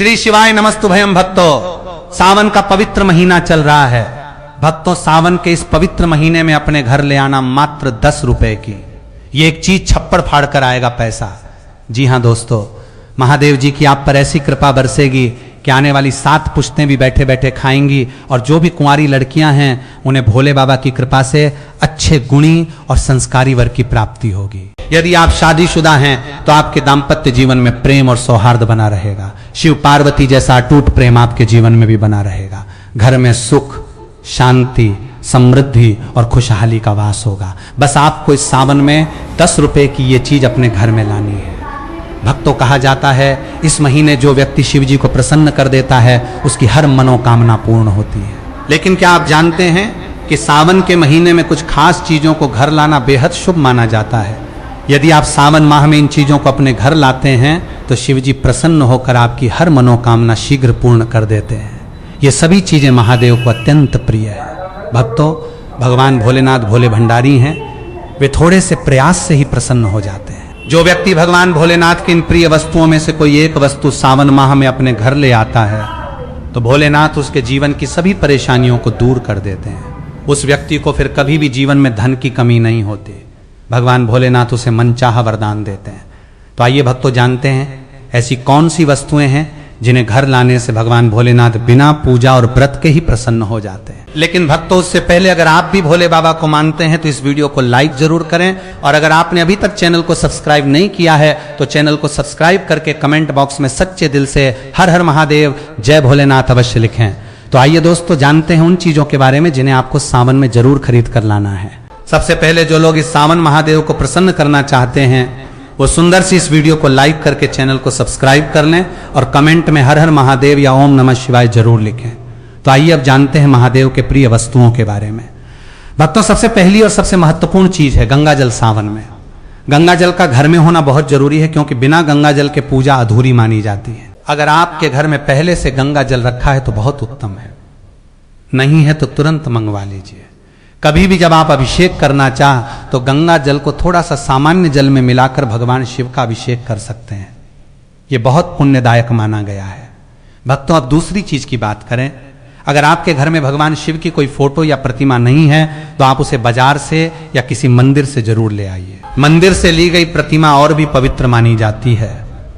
श्री शिवाय नमस्तुभयम भक्तों। सावन का पवित्र महीना चल रहा है भक्तों। सावन के इस पवित्र महीने में अपने घर ले आना मात्र 10 रुपए की ये एक चीज छप्पड़ फाड़ कर आएगा पैसा। जी हां दोस्तों, महादेव जी की आप पर ऐसी कृपा बरसेगी कि आने वाली 7 पुश्तें भी बैठे बैठे खाएंगी और जो भी कुंवारी लड़कियां हैं उन्हें भोले बाबा की कृपा से अच्छे गुणी और संस्कारी वर की प्राप्ति होगी। यदि आप शादीशुदा हैं तो आपके दाम्पत्य जीवन में प्रेम और सौहार्द बना रहेगा। शिव पार्वती जैसा अटूट प्रेम आपके जीवन में भी बना रहेगा। घर में सुख, शांति, समृद्धि और खुशहाली का वास होगा। बस आपको इस सावन में 10 रुपए की ये चीज अपने घर में लानी है। भक्तों, कहा जाता है इस महीने जो व्यक्ति शिव जी को प्रसन्न कर देता है उसकी हर मनोकामना पूर्ण होती है। लेकिन क्या आप जानते हैं कि सावन के महीने में कुछ खास चीजों को घर लाना बेहद शुभ माना जाता है। यदि आप सावन माह में इन चीजों को अपने घर लाते हैं तो शिव जी प्रसन्न होकर आपकी हर मनोकामना शीघ्र पूर्ण कर देते हैं। ये सभी चीजें महादेव को अत्यंत प्रिय है। भक्तों, भगवान भोलेनाथ भोले भंडारी हैं, वे थोड़े से प्रयास से ही प्रसन्न हो जाते हैं। जो व्यक्ति भगवान भोलेनाथ की इन प्रिय वस्तुओं में से कोई एक वस्तु सावन माह में अपने घर ले आता है तो भोलेनाथ उसके जीवन की सभी परेशानियों को दूर कर देते हैं। उस व्यक्ति को फिर कभी भी जीवन में धन की कमी नहीं होती। भगवान भोलेनाथ उसे मनचाहा वरदान देते हैं। तो आइए भक्तों, जानते हैं ऐसी कौन सी वस्तुएं हैं जिन्हें घर लाने से भगवान भोलेनाथ बिना पूजा और व्रत के ही प्रसन्न हो जाते हैं। लेकिन भक्तों, उससे पहले अगर आप भी भोले बाबा को मानते हैं तो इस वीडियो को लाइक जरूर करें और अगर आपने अभी तक चैनल को सब्सक्राइब नहीं किया है तो चैनल को सब्सक्राइब करके कमेंट बॉक्स में सच्चे दिल से हर हर महादेव, जय भोलेनाथ अवश्य लिखें। तो आइए दोस्तों, जानते हैं उन चीजों के बारे में जिन्हें आपको सावन में जरूर खरीद कर लाना है। सबसे पहले जो लोग इस सावन महादेव को प्रसन्न करना चाहते हैं वो सुंदर सी इस वीडियो को लाइक करके चैनल को सब्सक्राइब कर लें और कमेंट में हर हर महादेव या ओम नमः शिवाय जरूर लिखें। तो आइए अब जानते हैं महादेव के प्रिय वस्तुओं के बारे में। भक्तों, सबसे पहली और सबसे महत्वपूर्ण चीज है गंगा जल। सावन में गंगा जल का घर में होना बहुत जरूरी है क्योंकि बिना गंगा जल के पूजा अधूरी मानी जाती है। अगर आपके घर में पहले से गंगा जल रखा है तो बहुत उत्तम है, नहीं है तो तुरंत मंगवा लीजिए। कभी भी जब आप अभिषेक करना चाह तो गंगा जल को थोड़ा सा सामान्य जल में मिलाकर भगवान शिव का अभिषेक कर सकते हैं। यह बहुत पुण्यदायक माना गया है। भक्तों, अब दूसरी चीज की बात करें। अगर आपके घर में भगवान शिव की कोई फोटो या प्रतिमा नहीं है तो आप उसे बाजार से या किसी मंदिर से जरूर ले आइए। मंदिर से ली गई प्रतिमा और भी पवित्र मानी जाती है।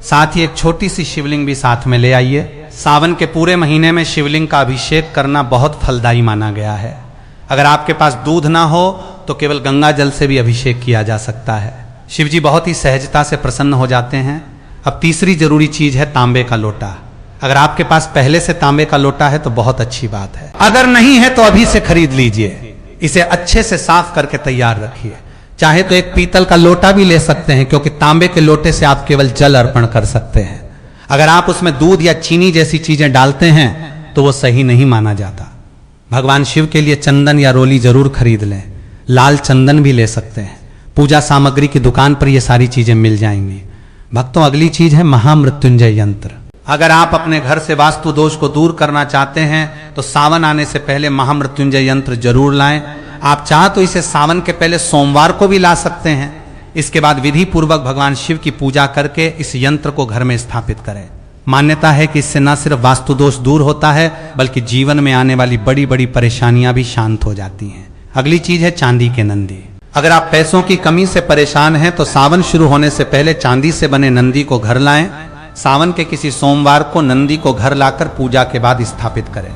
साथ ही एक छोटी सी शिवलिंग भी साथ में ले आइए। सावन के पूरे महीने में शिवलिंग का अभिषेक करना बहुत फलदायी माना गया है। अगर आपके पास दूध ना हो तो केवल गंगा जल से भी अभिषेक किया जा सकता है। शिव जी बहुत ही सहजता से प्रसन्न हो जाते हैं। अब तीसरी जरूरी चीज है तांबे का लोटा। अगर आपके पास पहले से तांबे का लोटा है तो बहुत अच्छी बात है, अगर नहीं है तो अभी से खरीद लीजिए। इसे अच्छे से साफ करके तैयार रखिए। चाहे तो एक पीतल का लोटा भी ले सकते हैं क्योंकि तांबे के लोटे से आप केवल जल अर्पण कर सकते हैं। अगर आप उसमें दूध या चीनी जैसी चीजें डालते हैं तो वो सही नहीं माना जाता। भगवान शिव के लिए चंदन या रोली जरूर खरीद लें। लाल चंदन भी ले सकते हैं। पूजा सामग्री की दुकान पर ये सारी चीजें मिल जाएंगी। भक्तों, अगली चीज है महामृत्युंजय यंत्र। अगर आप अपने घर से वास्तु दोष को दूर करना चाहते हैं तो सावन आने से पहले महामृत्युंजय यंत्र जरूर लाएं। आप चाह तो इसे सावन के पहले सोमवार को भी ला सकते हैं। इसके बाद विधि पूर्वक भगवान शिव की पूजा करके इस यंत्र को घर में स्थापित करें। मान्यता है कि इससे न सिर्फ वास्तु दोष दूर होता है बल्कि जीवन में आने वाली बड़ी बड़ी परेशानियां भी शांत हो जाती हैं। अगली चीज है चांदी के नंदी। अगर आप पैसों की कमी से परेशान हैं तो सावन शुरू होने से पहले चांदी से बने नंदी को घर लाएं। सावन के किसी सोमवार को नंदी को घर लाकर पूजा के बाद स्थापित करें।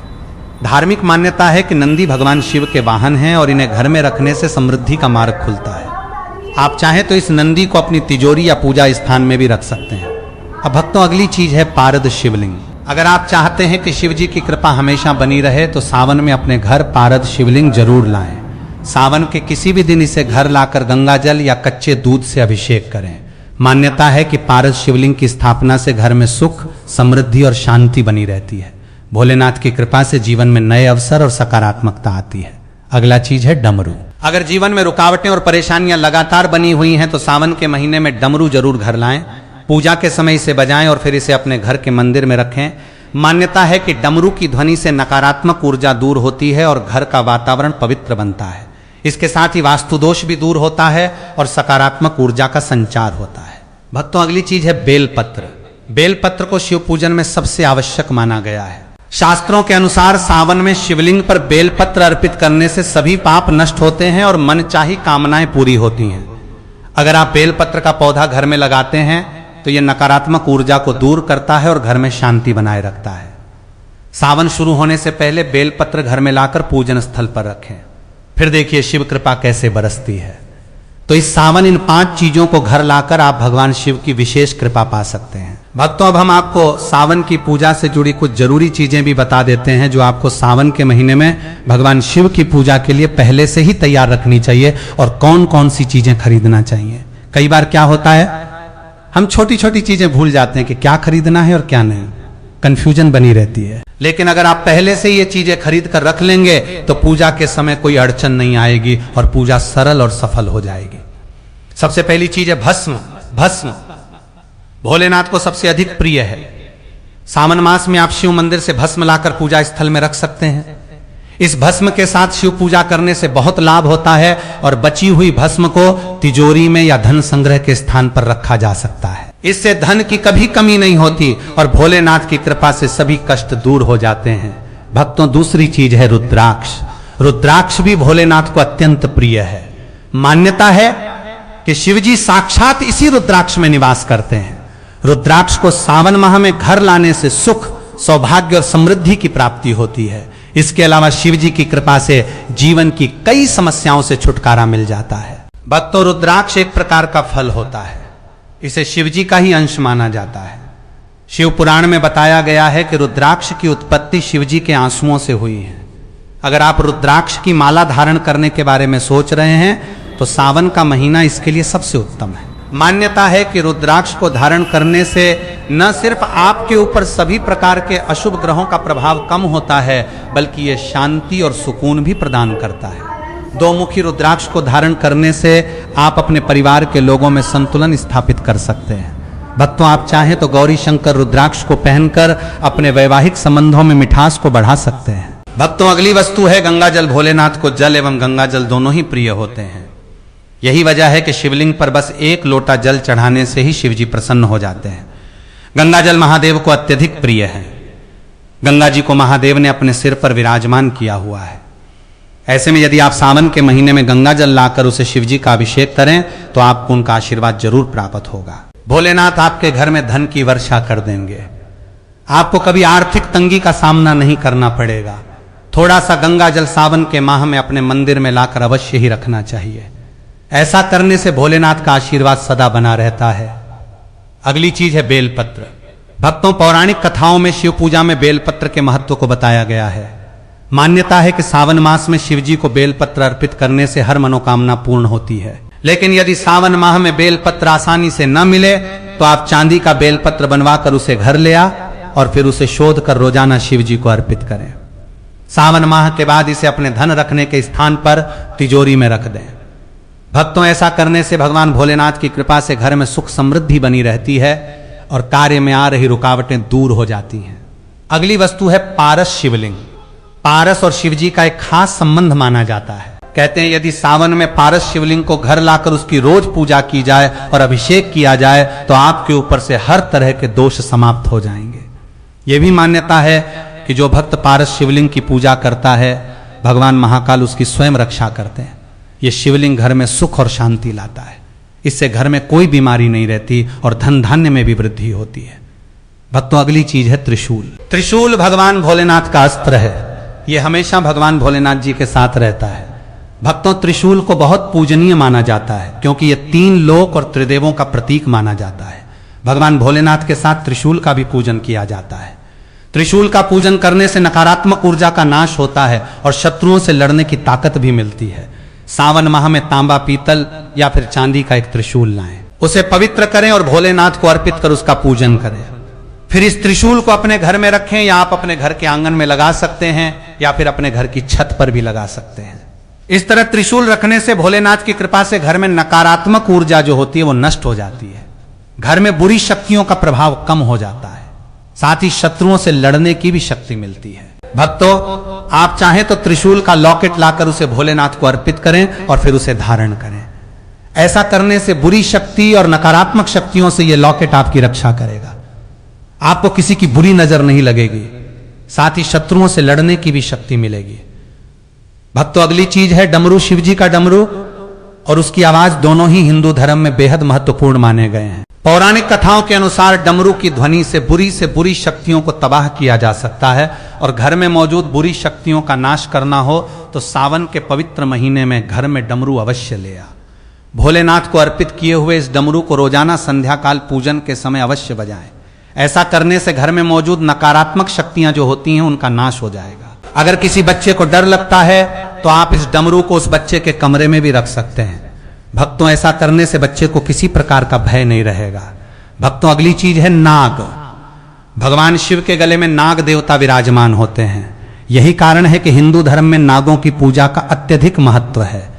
धार्मिक मान्यता है कि नंदी भगवान शिव के वाहन हैं और इन्हें घर में रखने से समृद्धि का मार्ग खुलता है। आप चाहें तो इस नंदी को अपनी तिजोरी या पूजा स्थान में भी रख सकते हैं। अब भक्तों, अगली चीज है पारद शिवलिंग। अगर आप चाहते हैं कि शिव जी की कृपा हमेशा बनी रहे तो सावन में अपने घर पारद शिवलिंग जरूर लाएं। सावन के किसी भी दिन इसे घर लाकर गंगा जल या कच्चे दूध से अभिषेक करें। मान्यता है कि पारद शिवलिंग की स्थापना से घर में सुख, समृद्धि और शांति बनी रहती है। भोलेनाथ की कृपा से जीवन में नए अवसर और सकारात्मकता आती है। अगला चीज है डमरू। अगर जीवन में रुकावटें और परेशानियां लगातार बनी हुई हैं तो सावन के महीने में डमरू जरूर घर लाएं। पूजा के समय इसे बजाएं और फिर इसे अपने घर के मंदिर में रखें। मान्यता है कि डमरू की ध्वनि से नकारात्मक ऊर्जा दूर होती है और घर का वातावरण पवित्र बनता है। इसके साथ ही वास्तु दोष भी दूर होता है और सकारात्मक ऊर्जा का संचार होता है। भक्तों, अगली चीज है बेलपत्र। बेलपत्र को शिव पूजन में सबसे आवश्यक माना गया है। शास्त्रों के अनुसार सावन में शिवलिंग पर बेलपत्र अर्पित करने से सभी पाप नष्ट होते हैं और मनचाही कामनाएं पूरी होती हैं। अगर आप बेलपत्र का पौधा घर में लगाते हैं तो यह नकारात्मक ऊर्जा को दूर करता है और घर में शांति बनाए रखता है। सावन शुरू होने से पहले बेलपत्र घर में लाकर पूजन स्थल पर रखें, फिर देखिए शिव कृपा कैसे बरसती है। तो इस सावन इन 5 चीजों को घर लाकर आप भगवान शिव की विशेष कृपा पा सकते हैं। भक्तों, अब हम आपको सावन की पूजा से जुड़ी कुछ जरूरी चीजें भी बता देते हैं जो आपको सावन के महीने में भगवान शिव की पूजा के लिए पहले से ही तैयार रखनी चाहिए और कौन कौन सी चीजें खरीदना चाहिए। कई बार क्या होता है, हम छोटी छोटी चीजें भूल जाते हैं कि क्या खरीदना है और क्या नहीं, कंफ्यूजन बनी रहती है। लेकिन अगर आप पहले से ये चीजें खरीद कर रख लेंगे तो पूजा के समय कोई अड़चन नहीं आएगी और पूजा सरल और सफल हो जाएगी। सबसे पहली चीज है भस्म। भस्म भोलेनाथ को सबसे अधिक प्रिय है। सावन मास में आप शिव मंदिर से भस्म लाकर पूजा स्थल में रख सकते हैं। इस भस्म के साथ शिव पूजा करने से बहुत लाभ होता है और बची हुई भस्म को तिजोरी में या धन संग्रह के स्थान पर रखा जा सकता है। इससे धन की कभी कमी नहीं होती और भोलेनाथ की कृपा से सभी कष्ट दूर हो जाते हैं। भक्तों, दूसरी चीज है रुद्राक्ष। रुद्राक्ष भी भोलेनाथ को अत्यंत प्रिय है। मान्यता है कि शिवजी साक्षात इसी रुद्राक्ष में निवास करते हैं। रुद्राक्ष को सावन माह में घर लाने से सुख, सौभाग्य और समृद्धि की प्राप्ति होती है। इसके अलावा शिवजी की कृपा से जीवन की कई समस्याओं से छुटकारा मिल जाता है। भक्तों, रुद्राक्ष एक प्रकार का फल होता है। इसे शिवजी का ही अंश माना जाता है। शिव पुराण में बताया गया है कि रुद्राक्ष की उत्पत्ति शिवजी के आंसुओं से हुई है। अगर आप रुद्राक्ष की माला धारण करने के बारे में सोच रहे हैं तो सावन का महीना इसके लिए सबसे उत्तम है। मान्यता है कि रुद्राक्ष को धारण करने से न सिर्फ आपके ऊपर सभी प्रकार के अशुभ ग्रहों का प्रभाव कम होता है, बल्कि यह शांति और सुकून भी प्रदान करता है। 2 मुखी रुद्राक्ष को धारण करने से आप अपने परिवार के लोगों में संतुलन स्थापित कर सकते हैं। भक्तों, आप चाहें तो गौरी शंकर रुद्राक्ष को पहनकर अपने वैवाहिक संबंधों में मिठास को बढ़ा सकते हैं। भक्तों, अगली वस्तु है गंगा जल। भोलेनाथ को जल एवं गंगा जल दोनों ही प्रिय होते हैं। यही वजह है कि शिवलिंग पर बस 1 लोटा जल चढ़ाने से ही शिवजी प्रसन्न हो जाते हैं। गंगा जल महादेव को अत्यधिक प्रिय है। गंगा जी को महादेव ने अपने सिर पर विराजमान किया हुआ है। ऐसे में यदि आप सावन के महीने में गंगा जल लाकर उसे शिवजी का अभिषेक करें तो आपको उनका आशीर्वाद जरूर प्राप्त होगा। भोलेनाथ आपके घर में धन की वर्षा कर देंगे। आपको कभी आर्थिक तंगी का सामना नहीं करना पड़ेगा। थोड़ा सा गंगा जल सावन के माह में अपने मंदिर में लाकर अवश्य ही रखना चाहिए। ऐसा करने से भोलेनाथ का आशीर्वाद सदा बना रहता है। अगली चीज है बेलपत्र। भक्तों, पौराणिक कथाओं में शिव पूजा में बेलपत्र के महत्व को बताया गया है। मान्यता है कि सावन मास में शिवजी को बेलपत्र अर्पित करने से हर मनोकामना पूर्ण होती है। लेकिन यदि सावन माह में बेलपत्र आसानी से न मिले तो आप चांदी का बेलपत्र बनवाकर उसे घर ले आ और फिर उसे शोध कर रोजाना शिवजी को अर्पित करें। सावन माह के बाद इसे अपने धन रखने के स्थान पर तिजोरी में रख दें। भक्तों, ऐसा करने से भगवान भोलेनाथ की कृपा से घर में सुख समृद्धि बनी रहती है और कार्य में आ रही रुकावटें दूर हो जाती हैं। अगली वस्तु है पारस शिवलिंग। पारस और शिवजी का एक खास संबंध माना जाता है। कहते हैं यदि सावन में पारस शिवलिंग को घर लाकर उसकी रोज पूजा की जाए और अभिषेक किया जाए तो आपके ऊपर से हर तरह के दोष समाप्त हो जाएंगे। यह भी मान्यता है कि जो भक्त पारस शिवलिंग की पूजा करता है, भगवान महाकाल उसकी स्वयं रक्षा करते हैं। ये शिवलिंग घर में सुख और शांति लाता है। इससे घर में कोई बीमारी नहीं रहती और धन धान्य में भी वृद्धि होती है। भक्तों, अगली चीज है त्रिशूल। त्रिशूल भगवान भोलेनाथ का अस्त्र है। यह हमेशा भगवान भोलेनाथ जी के साथ रहता है। भक्तों, त्रिशूल को बहुत पूजनीय माना जाता है क्योंकि यह 3 लोक और त्रिदेवों का प्रतीक माना जाता है। भगवान भोलेनाथ के साथ त्रिशूल का भी पूजन किया जाता है। त्रिशूल का पूजन करने से नकारात्मक ऊर्जा का नाश होता है और शत्रुओं से लड़ने की ताकत भी मिलती है। सावन माह में तांबा, पीतल या फिर चांदी का एक त्रिशूल लाएं, उसे पवित्र करें और भोलेनाथ को अर्पित कर उसका पूजन करें। फिर इस त्रिशूल को अपने घर में रखें या आप अपने घर के आंगन में लगा सकते हैं या फिर अपने घर की छत पर भी लगा सकते हैं। इस तरह त्रिशूल रखने से भोलेनाथ की कृपा से घर में नकारात्मक ऊर्जा जो होती है वो नष्ट हो जाती है। घर में बुरी शक्तियों का प्रभाव कम हो जाता है। साथ ही शत्रुओं से लड़ने की भी शक्ति मिलती है। भक्तों, आप चाहें तो त्रिशूल का लॉकेट लाकर उसे भोलेनाथ को अर्पित करें और फिर उसे धारण करें। ऐसा करने से बुरी शक्ति और नकारात्मक शक्तियों से यह लॉकेट आपकी रक्षा करेगा। आपको किसी की बुरी नजर नहीं लगेगी, साथ ही शत्रुओं से लड़ने की भी शक्ति मिलेगी। भक्तों, अगली चीज है डमरू। शिव जी का डमरू और उसकी आवाज दोनों ही हिंदू धर्म में बेहद महत्वपूर्ण माने गए हैं। पौराणिक कथाओं के अनुसार डमरू की ध्वनि से बुरी शक्तियों को तबाह किया जा सकता है और घर में मौजूद बुरी शक्तियों का नाश करना हो तो सावन के पवित्र महीने में घर में डमरू अवश्य ले आ। भोलेनाथ को अर्पित किए हुए इस डमरू को रोजाना संध्या काल पूजन के समय अवश्य बजाएं। ऐसा करने से घर में मौजूद नकारात्मक शक्तियां जो होती हैं उनका नाश हो जाएगा। अगर किसी बच्चे को डर लगता है तो आप इस डमरू को उस बच्चे के कमरे में भी रख सकते हैं। भक्तों, ऐसा करने से बच्चे को किसी प्रकार का भय नहीं रहेगा। भक्तों, अगली चीज है नाग। भगवान शिव के गले में नाग देवता विराजमान होते हैं। यही कारण है कि हिंदू धर्म में नागों की पूजा का अत्यधिक महत्व है।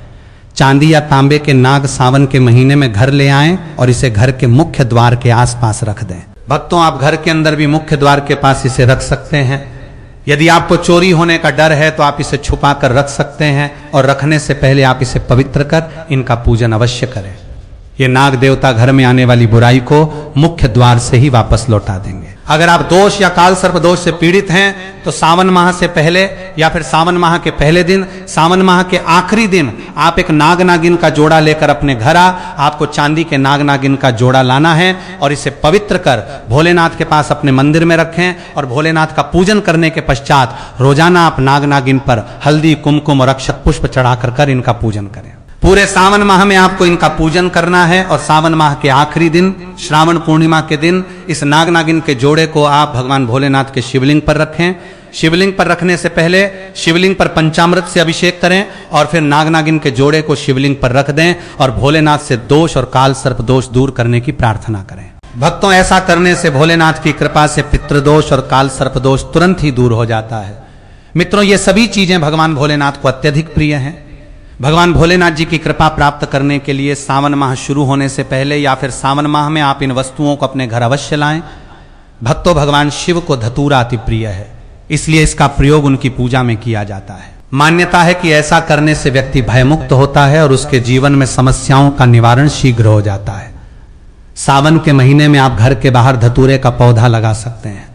चांदी या तांबे के नाग सावन के महीने में घर ले आएं और इसे घर के मुख्य द्वार के आसपास रख दें। भक्तों, आप घर के अंदर भी मुख्य द्वार के पास इसे रख सकते हैं। यदि आपको चोरी होने का डर है तो आप इसे छुपा कर रख सकते हैं और रखने से पहले आप इसे पवित्र कर इनका पूजन अवश्य करें। ये नाग देवता घर में आने वाली बुराई को मुख्य द्वार से ही वापस लौटा देंगे। अगर आप दोष या काल सर्प दोष से पीड़ित हैं तो सावन माह से पहले या फिर सावन माह के पहले दिन, सावन माह के आखिरी दिन आप एक नाग नागिन का जोड़ा लेकर अपने घर आपको चांदी के नाग नागिन का जोड़ा लाना है और इसे पवित्र कर भोलेनाथ के पास अपने मंदिर में रखें और भोलेनाथ का पूजन करने के पश्चात रोजाना आप नाग नागिन पर हल्दी, कुमकुम और अक्षत पुष्प चढ़ाकर कर इनका पूजन करें। पूरे सावन माह में आपको इनका पूजन करना है और सावन माह के आखिरी दिन, श्रावण पूर्णिमा के दिन, इस नाग नागिन के जोड़े को आप भगवान भोलेनाथ के शिवलिंग पर रखें। शिवलिंग पर रखने से पहले शिवलिंग पर पंचामृत से अभिषेक करें और फिर नाग नागिन के जोड़े को शिवलिंग पर रख दें और भोलेनाथ से दोष और काल सर्प दोष दूर करने की प्रार्थना करें। भक्तों, ऐसा करने से भोलेनाथ की कृपा से पितृदोष और काल सर्प दोष तुरंत ही दूर हो जाता है। मित्रों, ये सभी चीजें भगवान भोलेनाथ को अत्यधिक प्रिय हैं। भगवान भोलेनाथ जी की कृपा प्राप्त करने के लिए सावन माह शुरू होने से पहले या फिर सावन माह में आप इन वस्तुओं को अपने घर अवश्य लाएं। भक्तों, भगवान शिव को धतूरा अति प्रिय है, इसलिए इसका प्रयोग उनकी पूजा में किया जाता है। मान्यता है कि ऐसा करने से व्यक्ति भयमुक्त होता है और उसके जीवन में समस्याओं का निवारण शीघ्र हो जाता है। सावन के महीने में आप घर के बाहर धतूरे का पौधा लगा सकते हैं।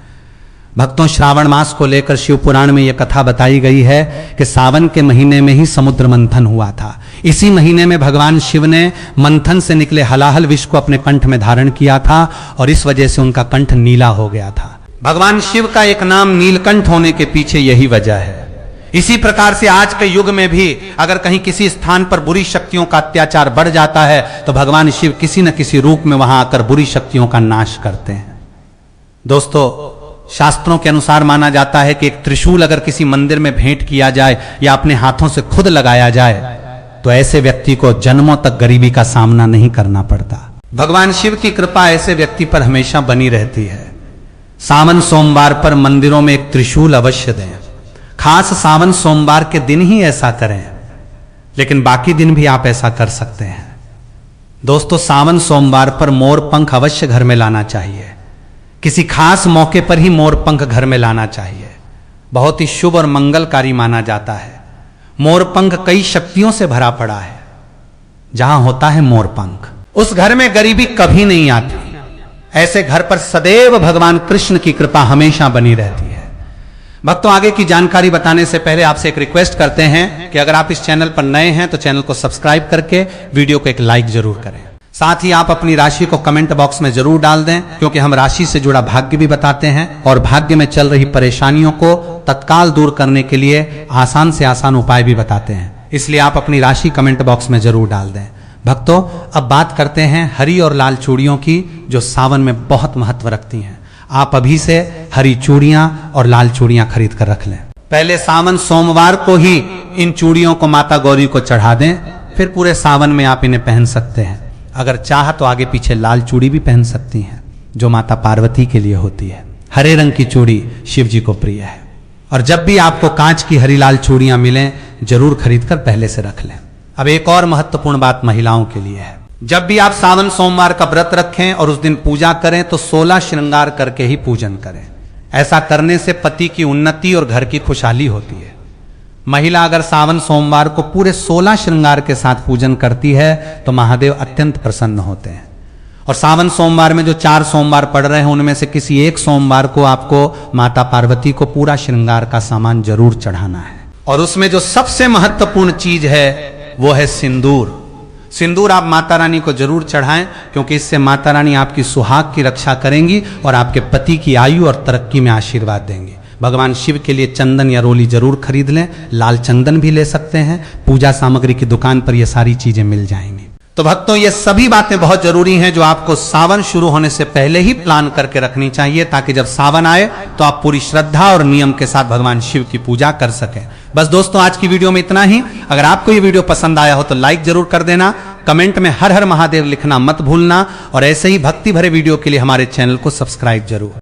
भक्तों, श्रावण मास को लेकर शिव पुराण में यह कथा बताई गई है कि सावन के महीने में ही समुद्र मंथन हुआ था। इसी महीने में भगवान शिव ने मंथन से निकले हलाहल विष को अपने कंठ में धारण किया था और इस वजह से उनका कंठ नीला हो गया था। भगवान शिव का एक नाम नीलकंठ होने के पीछे यही वजह है। इसी प्रकार से आज के युग में भी अगर कहीं किसी स्थान पर बुरी शक्तियों का अत्याचार बढ़ जाता है तो भगवान शिव किसी न किसी रूप में वहां आकर बुरी शक्तियों का नाश करते हैं। दोस्तों, शास्त्रों के अनुसार माना जाता है कि एक त्रिशूल अगर किसी मंदिर में भेंट किया जाए या अपने हाथों से खुद लगाया जाए तो ऐसे व्यक्ति को जन्मों तक गरीबी का सामना नहीं करना पड़ता। भगवान शिव की कृपा ऐसे व्यक्ति पर हमेशा बनी रहती है। सावन सोमवार पर मंदिरों में एक त्रिशूल अवश्य दें। खास सावन सोमवार के दिन ही ऐसा करें, लेकिन बाकी दिन भी आप ऐसा कर सकते हैं। दोस्तों, सावन सोमवार पर मोर पंख अवश्य घर में लाना चाहिए। किसी खास मौके पर ही मोर पंख घर में लाना चाहिए। बहुत ही शुभ और मंगलकारी माना जाता है। मोर पंख कई शक्तियों से भरा पड़ा है। जहां होता है मोर पंख, उस घर में गरीबी कभी नहीं आती। ऐसे घर पर सदैव भगवान कृष्ण की कृपा हमेशा बनी रहती है। भक्तों, आगे की जानकारी बताने से पहले आपसे एक रिक्वेस्ट करते हैं कि अगर आप इस चैनल पर नए हैं तो चैनल को सब्सक्राइब करके वीडियो को एक लाइक जरूर करें। साथ ही आप अपनी राशि को कमेंट बॉक्स में जरूर डाल दें, क्योंकि हम राशि से जुड़ा भाग्य भी बताते हैं और भाग्य में चल रही परेशानियों को तत्काल दूर करने के लिए आसान से आसान उपाय भी बताते हैं। इसलिए आप अपनी राशि कमेंट बॉक्स में जरूर डाल दें। भक्तों, अब बात करते हैं हरी और लाल चूड़ियों की, जो सावन में बहुत महत्व रखती हैं। आप अभी से हरी चूड़ियां और लाल चूड़ियां खरीद कर रख लें। पहले सावन सोमवार को ही इन चूड़ियों को माता गौरी को चढ़ा दें, फिर पूरे सावन में आप इन्हें पहन सकते हैं। अगर चाह तो आगे पीछे लाल चूड़ी भी पहन सकती हैं, जो माता पार्वती के लिए होती है। हरे रंग की चूड़ी शिव जी को प्रिय है और जब भी आपको कांच की हरी लाल चूड़ियां मिलें, जरूर खरीद कर पहले से रख लें। अब एक और महत्वपूर्ण बात महिलाओं के लिए है। जब भी आप सावन सोमवार का व्रत रखें और उस दिन पूजा करें तो 16 श्रृंगार करके ही पूजन करें। ऐसा करने से पति की उन्नति और घर की खुशहाली होती है। महिला अगर सावन सोमवार को पूरे 16 श्रृंगार के साथ पूजन करती है तो महादेव अत्यंत प्रसन्न होते हैं और सावन सोमवार में जो 4 सोमवार पड़ रहे हैं उनमें से किसी एक सोमवार को आपको माता पार्वती को पूरा श्रृंगार का सामान जरूर चढ़ाना है। और उसमें जो सबसे महत्वपूर्ण चीज है वो है सिंदूर। सिंदूर आप माता रानी को जरूर चढ़ाएं, क्योंकि इससे माता रानी आपकी सुहाग की रक्षा करेंगी और आपके पति की आयु और तरक्की में आशीर्वाद देंगे। भगवान शिव के लिए चंदन या रोली जरूर खरीद लें, लाल चंदन भी ले सकते हैं, पूजा सामग्री की दुकान पर ये सारी चीजें मिल जाएंगी। तो भक्तों, ये सभी बातें बहुत जरूरी हैं जो आपको सावन शुरू होने से पहले ही प्लान करके रखनी चाहिए, ताकि जब सावन आए तो आप पूरी श्रद्धा और नियम के साथ भगवान शिव की पूजा कर सकें। बस दोस्तों, आज की वीडियो में इतना ही। अगर आपको ये वीडियो पसंद आया हो तो लाइक जरूर कर देना, कमेंट में हर हर महादेव लिखना मत भूलना, और ऐसे ही भक्ति भरे वीडियो के लिए हमारे चैनल को सब्सक्राइब जरूर।